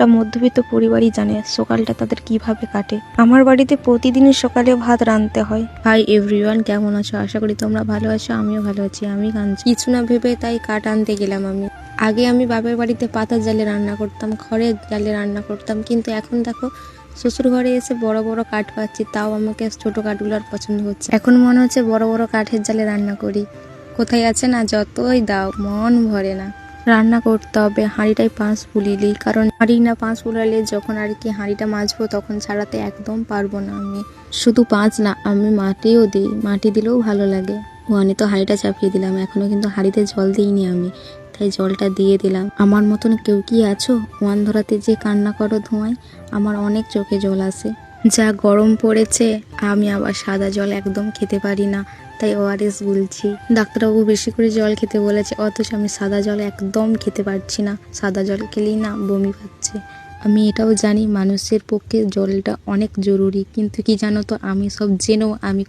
একটা মধ্যবিত্ত পরিবারই জানে সকালটা তাদের কিভাবে কাটে। আমার বাড়িতে প্রতিদিনই সকালে ভাত রাঁধতে হয়। হাই এভরিওয়ান, কেমন আছো? আশা করি তোমরা ভালো আছো, আমিও ভালো আছি। আমি কিছু না ভেবে তাই কাঠ আনতে গেলাম। আগে আমি বাপের বাড়িতে পাতার জালে রান্না করতাম, খড়ের জালে রান্না করতাম, কিন্তু এখন দেখো শ্বশুর ঘরে এসে বড় বড় কাঠ পাচ্ছি, তাও আমাকে ছোট কাঠগুলো আর পছন্দ হচ্ছে। এখন মনে হচ্ছে বড় বড় কাঠের জালে রান্না করি। কোথায় আছে না, যতই দাও মন ভরে না। রান্না করতে হবে, হাঁড়িটায় পাঁচ ফুলিলি, কারণ হাঁড়ি না পাঁচ ফুলালে যখন আর কি হাঁড়িটা মাজবো তখন ছাড়াতে একদম পারবো না আমি। শুধু পাঁচ না, আমি মাটিও দিই, মাটি দিলেও ভালো লাগে। ওয়ানে তো হাঁড়িটা চাপিয়ে দিলাম, এখনো কিন্তু হাঁড়িতে জল দিইনি আমি, তাই জলটা দিয়ে দিলাম। আমার মতন কেউ কি আছো ওয়ান ধরাতে যে কান্না করো ধোঁয়ায়? আমার অনেক চোখে জল আসে। যা গরম পড়েছে, আমি আবার সাদা জল একদম খেতে পারি না, তাই ওআরএস বলছি। ডাক্তারবাবু বেশি করে জল খেতে বলেছে, অথচ আমি সাদা জল একদম খেতে পারছি না। সাদা জল খেলেই না বমি পাচ্ছে। আমি এটাও জানি মানুষের পক্ষে জলটা অনেক জরুরি, কিন্তু কি জানো তো, আমি সব জেনেও আমি